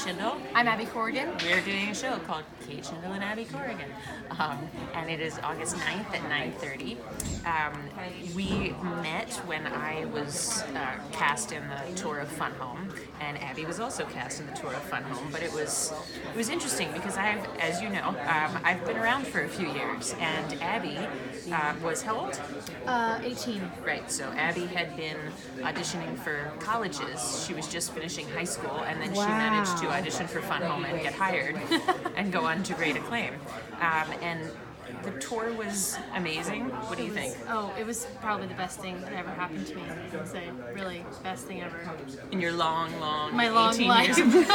Shindle. I'm Abby Corrigan. We're doing a show called Shindle and Abby Corrigan. And it is August 9th at 9:30. We met when I was cast in the tour of Fun Home, and Abby was also cast in the tour of Fun Home. But it was interesting because as you know, I've been around for a few years, and Abby was how old? 18. Right, so Abby had been auditioning for colleges. She was just finishing high school, and then she managed to audition for Fun Home and get hired and go on to great acclaim. And the tour was amazing. What do you think? Oh, it was probably the best thing that ever happened to me. I would say, really, best thing ever. In your long my long 18 life. years.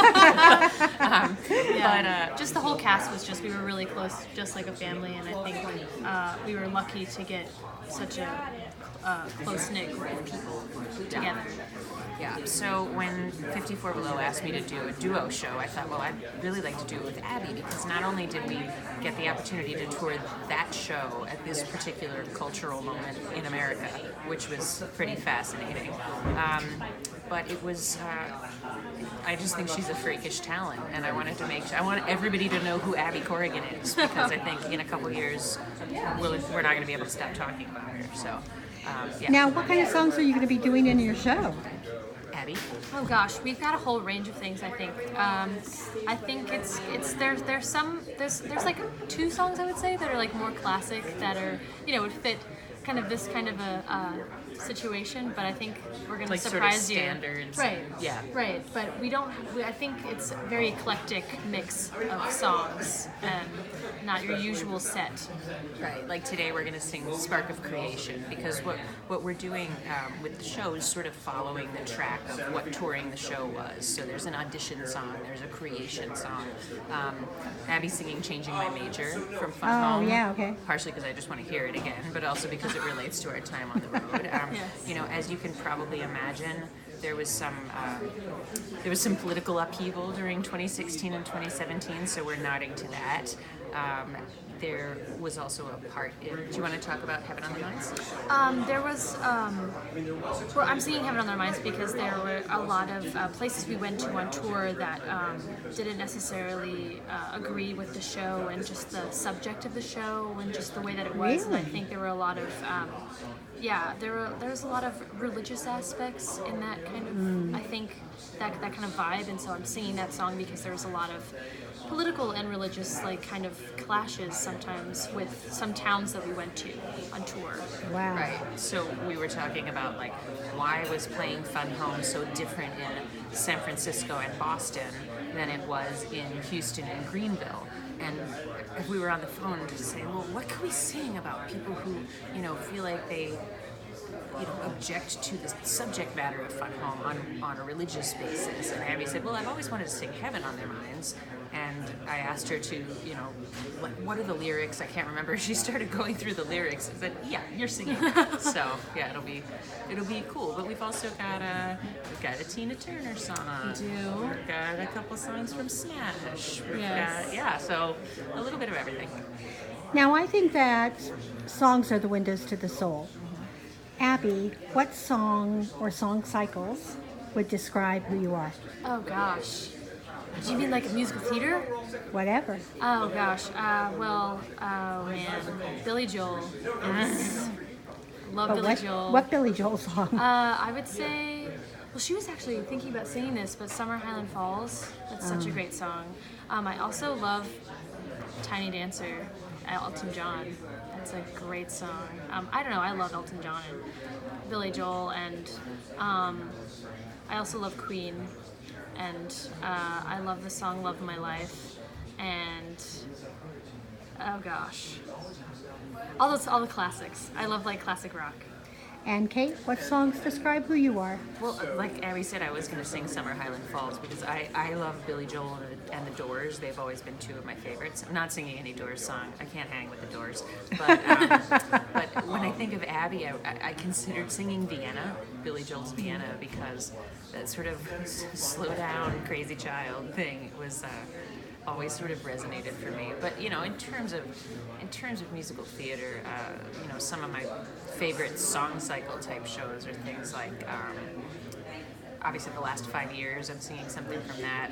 But just the whole cast was we were really close, just like a family, and I think we were lucky to get such a close-knit group of people together. Yeah, so when 54 Below asked me to do a duo show, I thought, well, I'd really like to do it with Abby, because not only did we get the opportunity to tour that show at this particular cultural moment in America, which was pretty fascinating, but it was, I just think she's a freakish talent, and I wanted to I want everybody to know who Abby Corrigan is, because I think in a couple years, we're not going to be able to stop talking about her, so, yeah. Now, what kind of songs are you going to be doing in your show? Abby? Oh gosh, we've got a whole range of things. I think. I think there's like 2 songs I would say that are like more classic that are would fit kind of this kind of a situation. But I think we're gonna like surprise sort of standards. you. Right. Yeah. Right. But I think it's a very eclectic mix of songs and not your usual set. Right, like today we're going to sing Spark of Creation, because what we're doing with the show is sort of following the track of what touring the show was. So there's an audition song, there's a creation song. Abby's singing Changing My Major from Fun Home. Oh, yeah, okay. Partially because I just want to hear it again, but also because it relates to our time on the road. Yes. As you can probably imagine, there was some political upheaval during 2016 and 2017, so we're nodding to that. There was also a part do you want to talk about Heaven on Their Minds? There was, well, I'm singing Heaven on Their Minds because there were a lot of places we went to on tour that didn't necessarily agree with the show and just the subject of the show and just the way that it was. Really? And I think there were a lot of, there was a lot of religious aspects in that kind of, I think, that kind of vibe. And so I'm singing that song because there was a lot of political and religious kind of clashes sometimes with some towns that we went to on tour. Wow. Right. So we were talking about why was playing Fun Home so different in San Francisco and Boston than it was in Houston and Greenville. And we were on the phone to say, well, what can we sing about people who, feel like they object to the subject matter of Fun Home on a religious basis. And Abby said, well, I've always wanted to sing Heaven on Their Minds. And I asked her to, what are the lyrics? I can't remember. She started going through the lyrics and said, yeah, you're singing. So, yeah, it'll be cool. But we've also got a Tina Turner song. We do. We've got a couple songs from Smash. Yes. So a little bit of everything. Now, I think that songs are the windows to the soul. Abby, what song or song cycles would describe who you are? Oh gosh. Do you mean like a musical theater? Whatever. Oh gosh. Oh man. Billy Joel. Yes. Love Billy Joel. What Billy Joel song? I would say, well, she was actually thinking about singing this, but Summer Highland Falls. That's such a great song. I also love Tiny Dancer, Elton John. That's a great song. I don't know, I love Elton John and Billy Joel, and I also love Queen, and I love the song Love of My Life, and oh gosh, all the classics. I love classic rock. And Kate, what songs describe who you are? Well, like Abby said, I was going to sing Summer Highland Falls because I love Billy Joel and the Doors. They've always been 2 of my favorites. I'm not singing any Doors song. I can't hang with the Doors. But but when I think of Abby, I considered singing Vienna, Billy Joel's Vienna, because that sort of slow down, crazy child thing was always sort of resonated for me. But in terms of musical theater, some of my favorite song cycle type shows are things like obviously the last 5 years I'm singing something from that.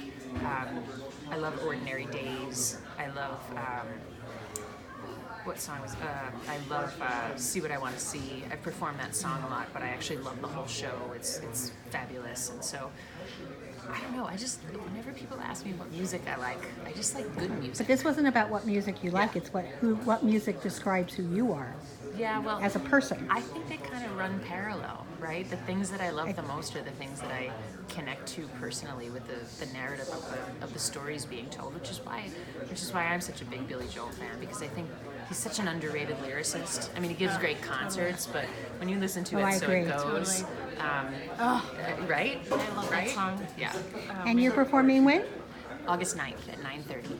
I love Ordinary Days. I love what song was? I love See What I Want to See. I perform that song a lot, but I actually love the whole show. It's fabulous, and so I don't know. I just whenever people ask me what music I just like good But music. this wasn't about what music you like. Yeah. It's what music describes who you are Yeah, well, as a person. I think they kind of run parallel, right? The things that I love the most are the things that I connect to personally with the narrative of the stories being told, which is why I'm such a big Billy Joel fan, because I think he's such an underrated lyricist. I mean, he gives great concerts, but when you listen to Oh, it, I so agree. it goes, right? I love right? that song. Yeah. And you're performing when? August 9th at 9:30.